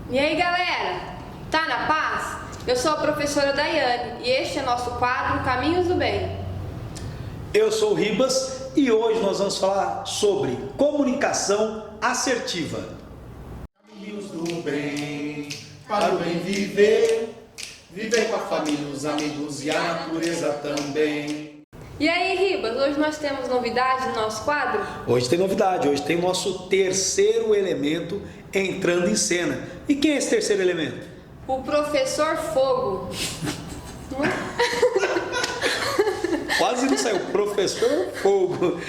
E aí, galera? Tá na paz? Eu sou a professora Daiane e este é nosso quadro Caminhos do Bem. Eu sou o Ribas e hoje nós vamos falar sobre comunicação assertiva. Caminhos do bem, para o bem viver, viver com a família, os amigos e a natureza também. E aí, Ribas, hoje nós temos novidade no nosso quadro? Hoje tem novidade, hoje tem o nosso terceiro elemento entrando em cena. E quem é esse terceiro elemento? O Professor Fogo. Quase não saiu, Professor Fogo.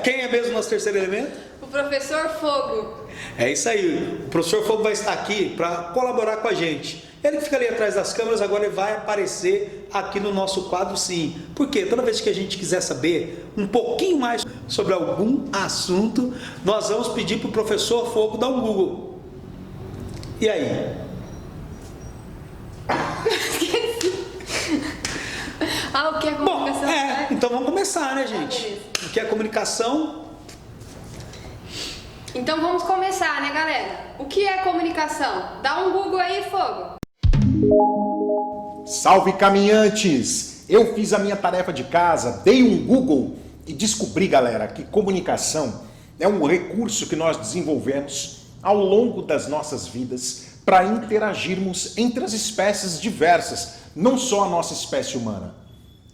Quem é mesmo o nosso terceiro elemento? O Professor Fogo. É isso aí, o Professor Fogo vai estar aqui para colaborar com a gente. Ele que fica ali atrás das câmeras, agora ele vai aparecer aqui no nosso quadro sim. Porque toda vez que a gente quiser saber um pouquinho mais sobre algum assunto, nós vamos pedir para o Professor Fogo dar um Google. E aí? O que é comunicação? Bom, então vamos começar, né, gente? Beleza. O que é comunicação? Então vamos começar, né, galera? O que é comunicação? Dá um Google aí, Fogo. Salve, caminhantes! Eu fiz a minha tarefa de casa, dei um Google e descobri, galera, que comunicação é um recurso que nós desenvolvemos ao longo das nossas vidas para interagirmos entre as espécies diversas, não só a nossa espécie humana.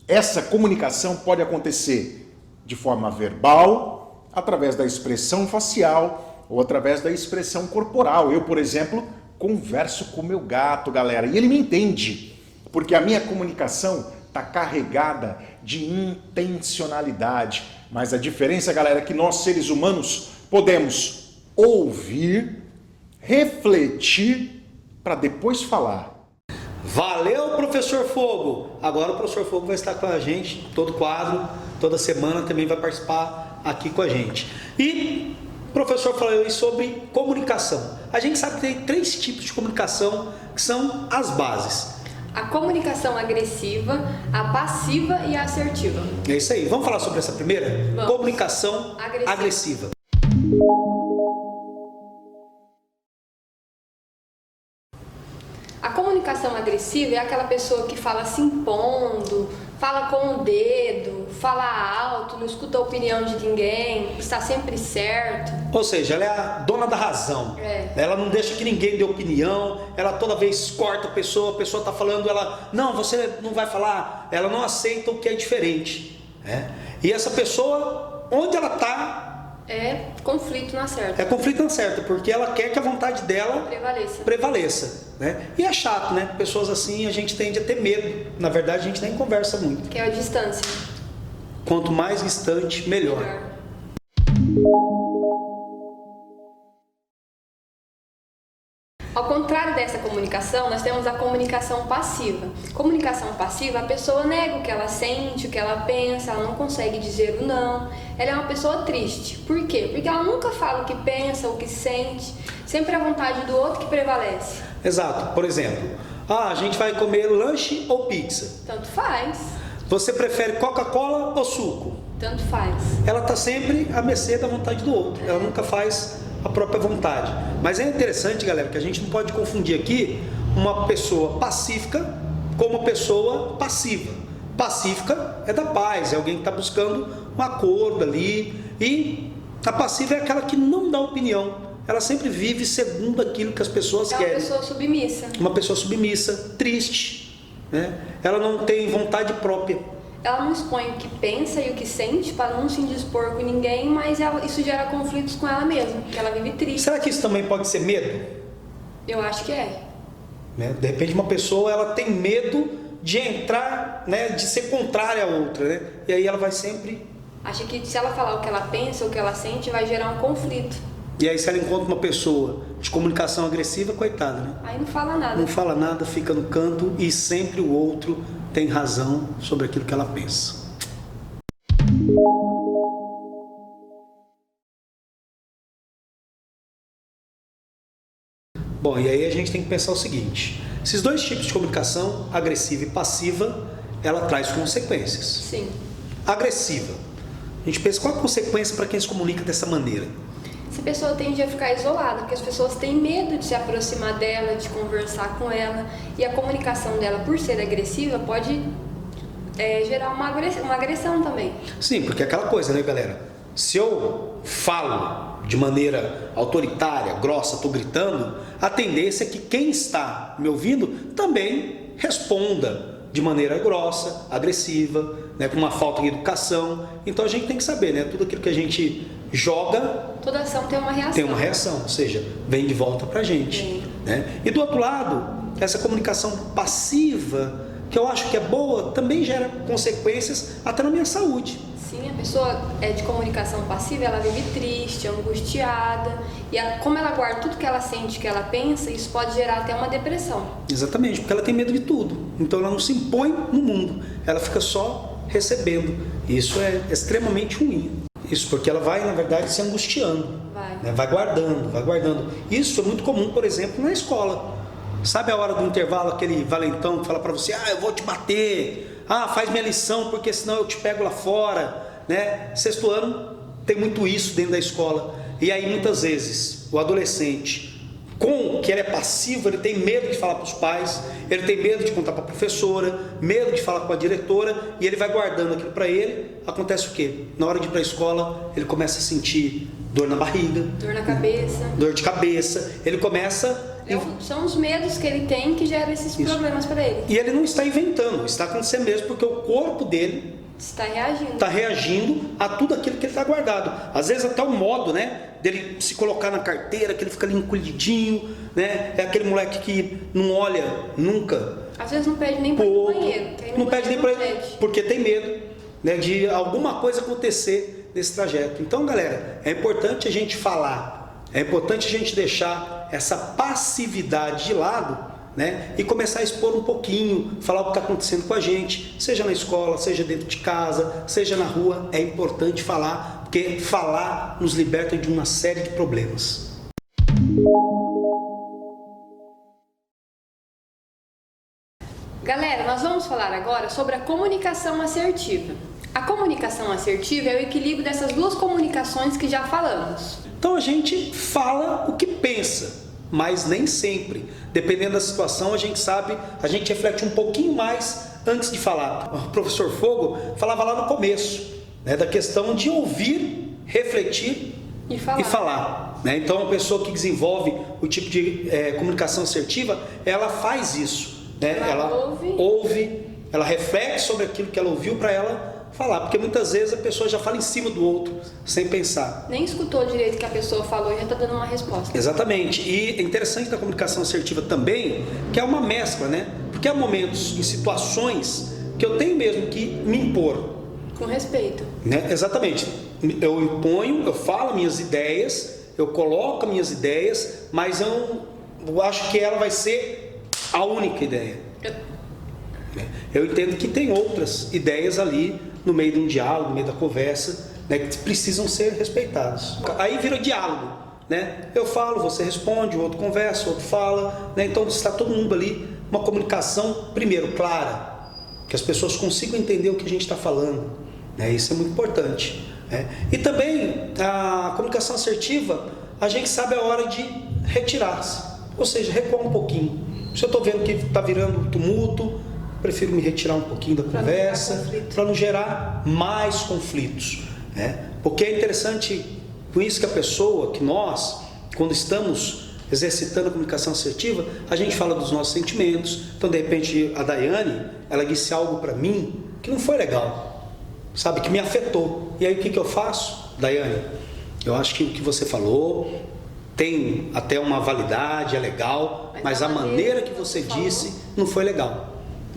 Essa comunicação pode acontecer de forma verbal, através da expressão facial ou através da expressão corporal. Eu, por exemplo, converso com meu gato, galera, e ele me entende, porque a minha comunicação está carregada de intencionalidade. Mas a diferença, galera, é que nós, seres humanos, podemos ouvir, refletir, para depois falar. Valeu, Professor Fogo! Agora o Professor Fogo vai estar com a gente, todo quadro, toda semana também vai participar aqui com a gente. E o professor falou aí sobre comunicação. A gente sabe que tem 3 tipos de comunicação que são as bases. A comunicação agressiva, a passiva e a assertiva. É isso aí. Vamos falar sobre essa primeira? Vamos. Comunicação agressiva. A comunicação agressiva é aquela pessoa que fala se impondo, fala com o dedo, fala alto, não escuta a opinião de ninguém, está sempre certo. Ou seja, ela é a dona da razão. Ela não deixa que ninguém dê opinião, ela toda vez corta a pessoa está falando, ela, não, você não vai falar, ela não aceita o que é diferente. E essa pessoa, onde ela está... É conflito na certa. É conflito na certa, porque ela quer que a vontade dela prevaleça, né? E é chato, né? Pessoas assim, a gente tende a ter medo. Na verdade, a gente nem conversa muito. Que é a distância. Quanto mais distante, melhor. Ao contrário dessa comunicação, nós temos a comunicação passiva. Comunicação passiva, a pessoa nega o que ela sente, o que ela pensa, ela não consegue dizer o não. Ela é uma pessoa triste. Por quê? Porque ela nunca fala o que pensa, o que sente. Sempre a vontade do outro que prevalece. Exato. Por exemplo, a gente vai comer lanche ou pizza? Tanto faz. Você prefere Coca-Cola ou suco? Tanto faz. Ela está sempre à mercê da vontade do outro. Ela nunca faz a própria vontade. Mas é interessante, galera, que a gente não pode confundir aqui uma pessoa pacífica com uma pessoa passiva. Pacífica é da paz, é alguém que está buscando um acordo ali. E a passiva é aquela que não dá opinião. Ela sempre vive segundo aquilo que as pessoas querem. É uma pessoa submissa. Uma pessoa submissa, triste, né? Ela não tem vontade própria. Ela não expõe o que pensa e o que sente para não se indispor com ninguém, mas isso gera conflitos com ela mesma, porque ela vive triste. Será que isso também pode ser medo? Eu acho que é. Né? De repente uma pessoa ela tem medo de entrar, né, de ser contrária à outra, né? E aí ela vai sempre... Acha que se ela falar o que ela pensa, o que ela sente, vai gerar um conflito. E aí se ela encontra uma pessoa de comunicação agressiva, coitada, né? Aí não fala nada. Não fala nada, fica no canto e sempre o outro tem razão sobre aquilo que ela pensa. Bom, e aí a gente tem que pensar o seguinte: esses 2 tipos de comunicação, agressiva e passiva, ela traz consequências. Sim. Agressiva. A gente pensa, qual a consequência para quem se comunica dessa maneira? essa pessoa tende a ficar isolada, porque as pessoas têm medo de se aproximar dela, de conversar com ela, e a comunicação dela, por ser agressiva, pode gerar uma agressão também. Sim, porque é aquela coisa, né, galera? Se eu falo de maneira autoritária, grossa, estou gritando, a tendência é que quem está me ouvindo também responda de maneira grossa, agressiva, né, com uma falta de educação. Então a gente tem que saber, né? Tudo aquilo que a gente joga, toda ação tem uma reação. Tem uma reação, ou seja, vem de volta pra gente. Né? E do outro lado, essa comunicação passiva, que eu acho que é boa, também gera consequências até na minha saúde. Sim, a pessoa de comunicação passiva, ela vive triste, angustiada, e como ela guarda tudo que ela sente, que ela pensa, isso pode gerar até uma depressão. Exatamente, porque ela tem medo de tudo. Então ela não se impõe no mundo, ela fica só recebendo. Isso é extremamente ruim. Isso porque ela vai, na verdade, se angustiando. Vai guardando. Isso é muito comum, por exemplo, na escola. Sabe a hora do intervalo, aquele valentão que fala pra você, eu vou te bater, faz minha lição, porque senão eu te pego lá fora, né? Sexto ano tem muito isso dentro da escola. E aí muitas vezes o adolescente, com que ele é passivo, ele tem medo de falar para os pais, ele tem medo de contar para a professora, medo de falar com a diretora, e ele vai guardando aquilo para ele. Acontece o quê? Na hora de ir para a escola, ele começa a sentir dor na barriga, dor na cabeça, dor de cabeça, ele começa... São os medos que ele tem que geram esses problemas para ele. E ele não está inventando, está acontecendo mesmo, porque o corpo dele está reagindo a tudo aquilo que ele está guardado. Às vezes até o modo, né, dele se colocar na carteira, que ele fica ali encolhidinho, né? É aquele moleque que não olha nunca. Às vezes não pede nem para ir no banheiro. Não pede nem para ir, porque tem medo, né, de alguma coisa acontecer nesse trajeto. Então, galera, é importante a gente falar, é importante a gente deixar essa passividade de lado, né? E começar a expor um pouquinho, falar o que está acontecendo com a gente, seja na escola, seja dentro de casa, seja na rua. É importante falar, porque falar nos liberta de uma série de problemas. Galera, nós vamos falar agora sobre a comunicação assertiva. A comunicação assertiva é o equilíbrio dessas duas comunicações que já falamos. Então a gente fala o que pensa, mas nem sempre. Dependendo da situação, a gente reflete um pouquinho mais antes de falar. O professor Fogo falava lá no começo, né, da questão de ouvir, refletir e falar. Né? Então, a pessoa que desenvolve o tipo de comunicação assertiva, ela faz isso. Né? Ela ouve, ela reflete sobre aquilo que ela ouviu para ela falar, porque muitas vezes a pessoa já fala em cima do outro, sem pensar. Nem escutou direito o que a pessoa falou e já está dando uma resposta. Exatamente. E é interessante da comunicação assertiva também, que é uma mescla, né? Porque há momentos, em situações, que eu tenho mesmo que me impor. Com respeito. Né? Exatamente. Eu imponho, eu falo minhas ideias, eu coloco minhas ideias, mas eu acho que ela vai ser a única ideia. Eu entendo que tem outras ideias ali no meio de um diálogo, no meio da conversa, né, que precisam ser respeitadas. Aí vira diálogo, né? Eu falo, você responde, o outro conversa, o outro fala, né? Então está todo mundo ali, uma comunicação, primeiro, clara, que as pessoas consigam entender o que a gente está falando, né? Isso é muito importante, né? E também a comunicação assertiva, a gente sabe a hora de retirar-se, ou seja, recuar um pouquinho. Se eu estou vendo que está virando tumulto, prefiro me retirar um pouquinho da conversa para não gerar mais conflitos, né? Porque é interessante com isso que a pessoa, que nós, quando estamos exercitando a comunicação assertiva, a gente fala dos nossos sentimentos. Então, de repente, a Daiane, ela disse algo para mim que não foi legal, sabe, que me afetou. E aí o que eu faço, Daiane? Eu acho que o que você falou tem até uma validade, é legal, mas a maneira que você disse não foi legal.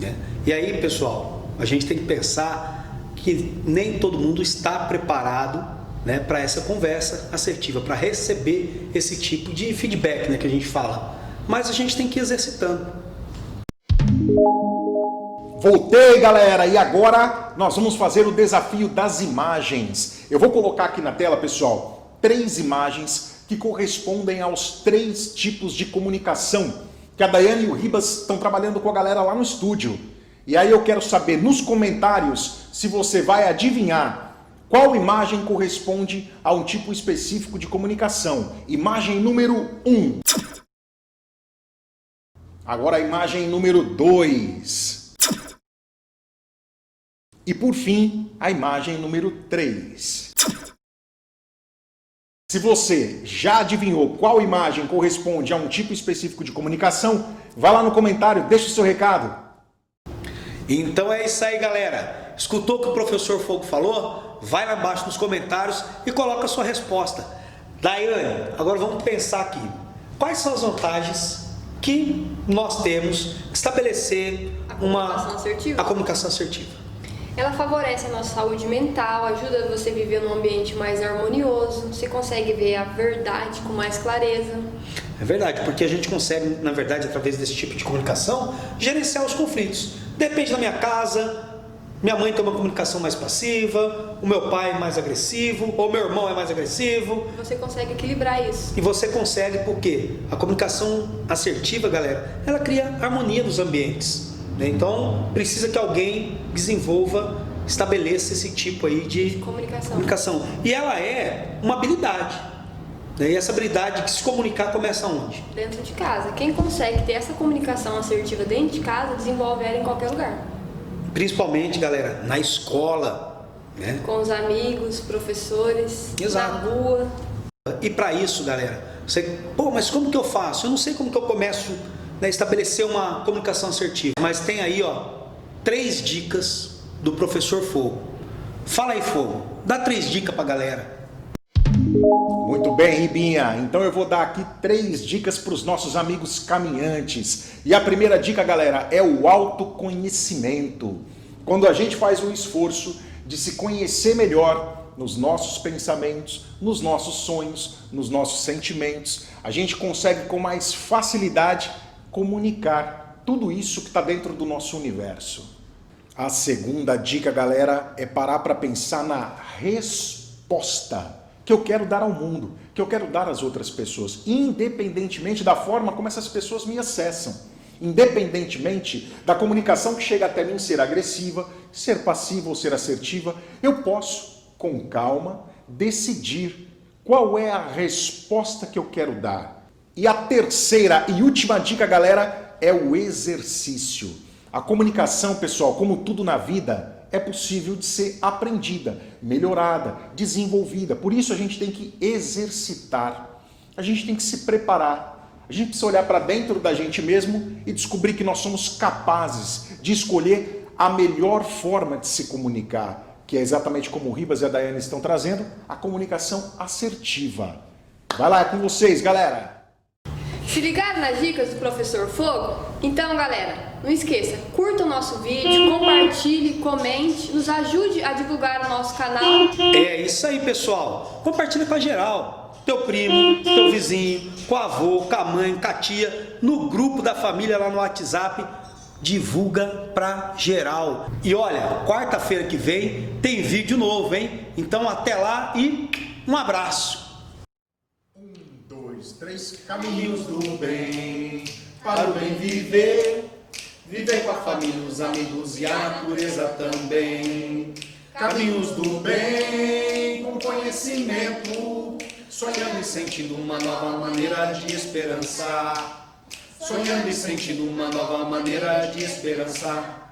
Né? E aí, pessoal, a gente tem que pensar que nem todo mundo está preparado, né, para essa conversa assertiva, para receber esse tipo de feedback, né, que a gente fala. Mas a gente tem que ir exercitando. Voltei, galera, e agora nós vamos fazer o desafio das imagens. Eu vou colocar aqui na tela, pessoal, 3 imagens que correspondem aos 3 tipos de comunicação que a Daiane e o Ribas estão trabalhando com a galera lá no estúdio. E aí eu quero saber nos comentários se você vai adivinhar Qual imagem corresponde a um tipo específico de comunicação? Imagem número 1. Agora a imagem número 2. E por fim, a imagem número 3. Se você já adivinhou qual imagem corresponde a um tipo específico de comunicação, vai lá no comentário, deixa o seu recado. Então é isso aí, galera. Escutou o que o professor Fogo falou? Vai lá embaixo nos comentários e coloca a sua resposta. Daiane, agora vamos pensar aqui. Quais são as vantagens que nós temos de estabelecer a comunicação assertiva? Ela favorece a nossa saúde mental, ajuda você a viver num ambiente mais harmonioso, você consegue ver a verdade com mais clareza. É verdade, porque a gente consegue, na verdade, através desse tipo de comunicação, gerenciar os conflitos. Depende da minha casa, minha mãe tem uma comunicação mais passiva, o meu pai é mais agressivo, ou meu irmão é mais agressivo. Você consegue equilibrar isso. E você consegue porque a comunicação assertiva, galera, ela cria harmonia nos ambientes. Então, precisa que alguém desenvolva, estabeleça esse tipo aí de comunicação. E ela é uma habilidade. E essa habilidade de se comunicar começa onde? Dentro de casa. Quem consegue ter essa comunicação assertiva dentro de casa, desenvolve ela em qualquer lugar. Principalmente, galera, na escola, né? Com os amigos, professores, Exato. na rua. E para isso, galera, mas como que eu faço? Eu não sei como que eu começo a estabelecer uma comunicação assertiva. Mas tem aí, 3 dicas do professor Fogo. Fala aí, Fogo. Dá 3 dicas pra galera. Muito bem, Ribinha. Então eu vou dar aqui 3 dicas para os nossos amigos caminhantes. E a primeira dica, galera, é o autoconhecimento. Quando a gente faz um esforço de se conhecer melhor nos nossos pensamentos, nos nossos sonhos, nos nossos sentimentos, a gente consegue com mais facilidade comunicar tudo isso que está dentro do nosso universo. A segunda dica, galera, é parar para pensar na resposta que eu quero dar ao mundo, que eu quero dar às outras pessoas, independentemente da forma como essas pessoas me acessam, independentemente da comunicação que chega até mim ser agressiva, ser passiva ou ser assertiva, eu posso, com calma, decidir qual é a resposta que eu quero dar. E a terceira e última dica, galera, é o exercício. A comunicação, pessoal, como tudo na vida, é possível de ser aprendida, melhorada, desenvolvida. Por isso a gente tem que exercitar, a gente tem que se preparar, a gente precisa olhar para dentro da gente mesmo e descobrir que nós somos capazes de escolher a melhor forma de se comunicar, que é exatamente como o Ribas e a Daiane estão trazendo, a comunicação assertiva. Vai lá, é com vocês, galera! Se ligaram nas dicas do professor Fogo? Então, galera, não esqueça, curta o nosso vídeo, compartilhe, comente, nos ajude a divulgar o nosso canal. É isso aí, pessoal. Compartilha com a geral. Teu primo, teu vizinho, com a avô, com a mãe, com a tia, no grupo da família lá no WhatsApp. Divulga pra geral. E olha, quarta-feira que vem tem vídeo novo, hein? Então até lá e um abraço. 1, 2, 3, caminhos do bem, para o bem viver, viver com a família, os amigos e a natureza também. Caminhos do bem, com conhecimento, sonhando e sentindo uma nova maneira de esperançar. Sonhando e sentindo uma nova maneira de esperançar.